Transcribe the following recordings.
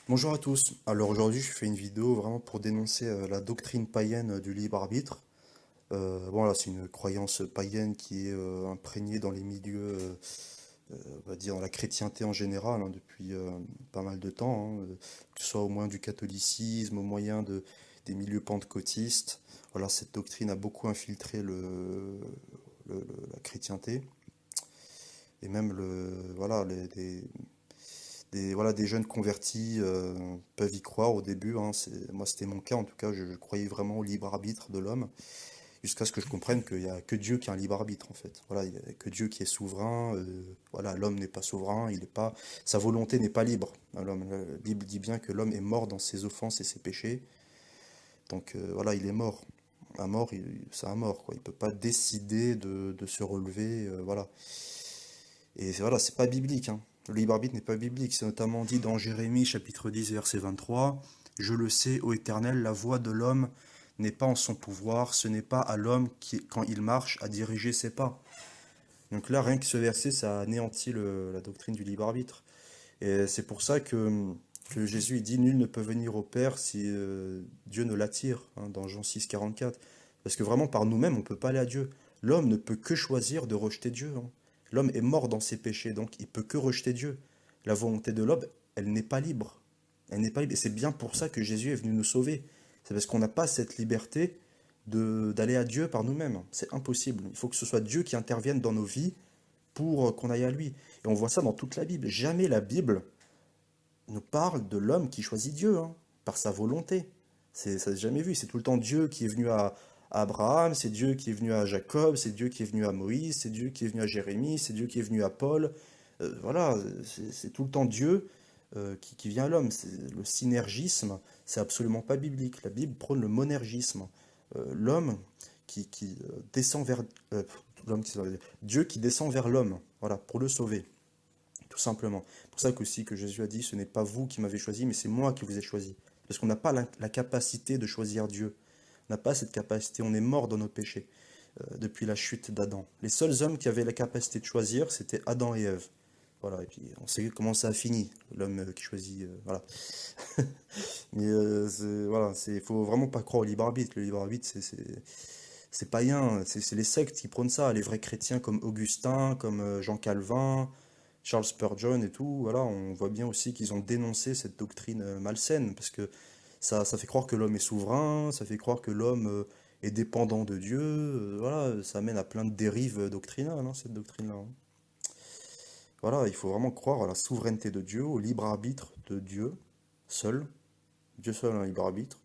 Bonjour à tous. Alors aujourd'hui, je fais une vidéo vraiment pour dénoncer la doctrine païenne du libre arbitre. Bon là, c'est une croyance païenne qui est imprégnée dans les milieux, on va dire dans la chrétienté en général, hein, depuis pas mal de temps, hein, que ce soit au moyen du catholicisme, au moyen des milieux pentecôtistes. Voilà, cette doctrine a beaucoup infiltré la chrétienté et même voilà, voilà, des jeunes convertis peuvent y croire au début, hein. Moi, c'était mon cas, en tout cas, je croyais vraiment au libre arbitre de l'homme, jusqu'à ce que je comprenne qu'il n'y a que Dieu qui a un libre arbitre, en fait. Voilà, il n'y a que Dieu qui est souverain. Voilà, l'homme n'est pas souverain, il est pas, sa volonté n'est pas libre. L'homme, la Bible dit bien que l'homme est mort dans ses offenses et ses péchés. Donc voilà, il est mort. Un mort, c'est un mort, quoi. Il peut pas décider de se relever, voilà. Et voilà, c'est pas biblique, hein. Le libre arbitre n'est pas biblique. C'est notamment dit dans Jérémie chapitre 10 verset 23. Je le sais, ô Éternel, la voie de l'homme n'est pas en son pouvoir, ce n'est pas à l'homme qui, quand il marche, à diriger ses pas. Donc là, rien que ce verset, ça anéantit la doctrine du libre arbitre. Et c'est pour ça que Jésus il dit, nul ne peut venir au Père si Dieu ne l'attire, hein, dans Jean 6, 44. Parce que vraiment, par nous-mêmes, on ne peut pas aller à Dieu. L'homme ne peut que choisir de rejeter Dieu, hein. L'homme est mort dans ses péchés, donc il peut que rejeter Dieu. La volonté de l'homme, elle n'est pas libre. Elle n'est pas libre. Et c'est bien pour ça que Jésus est venu nous sauver. C'est parce qu'on n'a pas cette liberté d'aller à Dieu par nous-mêmes. C'est impossible. Il faut que ce soit Dieu qui intervienne dans nos vies pour qu'on aille à lui. Et on voit ça dans toute la Bible. Jamais la Bible nous parle de l'homme qui choisit Dieu, hein, par sa volonté. Ça s'est jamais vu. C'est tout le temps Dieu qui est venu à Abraham, c'est Dieu qui est venu à Jacob, c'est Dieu qui est venu à Moïse, c'est Dieu qui est venu à Jérémie, c'est Dieu qui est venu à Paul. Voilà, c'est tout le temps Dieu qui vient à l'homme. Le synergisme, c'est absolument pas biblique. La Bible prône le monergisme. L'homme qui descend vers euh, l'homme Dieu qui descend vers l'homme, voilà, pour le sauver. Tout simplement. C'est pour ça qu'aussi que Jésus a dit, ce n'est pas vous qui m'avez choisi, mais c'est moi qui vous ai choisi. Parce qu'on n'a pas la capacité de choisir Dieu. On n'a pas cette capacité, on est mort dans nos péchés depuis la chute d'Adam. Les seuls hommes qui avaient la capacité de choisir, c'était Adam et Ève. Voilà, et puis on sait comment ça a fini, l'homme qui choisit, voilà. Mais voilà, faut vraiment pas croire au libre arbitre. Le libre arbitre, c'est païen, c'est les sectes qui prônent ça. Les vrais chrétiens comme Augustin, comme Jean Calvin, Charles Spurgeon et tout, voilà, on voit bien aussi qu'ils ont dénoncé cette doctrine malsaine, parce que ça fait croire que l'homme est souverain, ça fait croire que l'homme est dépendant de Dieu, voilà, ça mène à plein de dérives doctrinales, hein, cette doctrine-là, hein. Voilà, il faut vraiment croire à la souveraineté de Dieu, au libre arbitre de Dieu, seul, Dieu seul a un libre arbitre,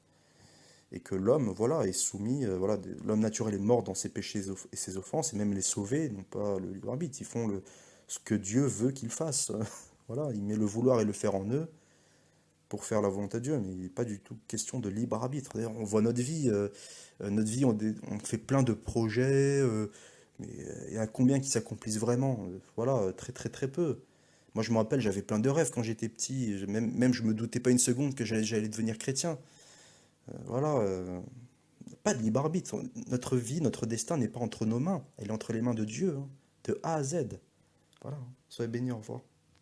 et que l'homme, voilà, est soumis, voilà, l'homme naturel est mort dans ses péchés et ses offenses, et même les sauvés n'ont pas le libre arbitre, ils font ce que Dieu veut qu'ils fassent. Voilà, il met le vouloir et le faire en eux pour faire la volonté de Dieu, mais il n'est pas du tout question de libre arbitre. D'ailleurs, on voit notre vie, on fait plein de projets, mais il y en a combien qui s'accomplissent vraiment? Voilà, très très très peu. Moi, je me rappelle, j'avais plein de rêves quand j'étais petit, même je me doutais pas une seconde que j'allais devenir chrétien. Voilà, pas de libre arbitre. Notre vie, notre destin n'est pas entre nos mains, elle est entre les mains de Dieu, hein, de A à Z. Voilà, soyez bénis, au revoir.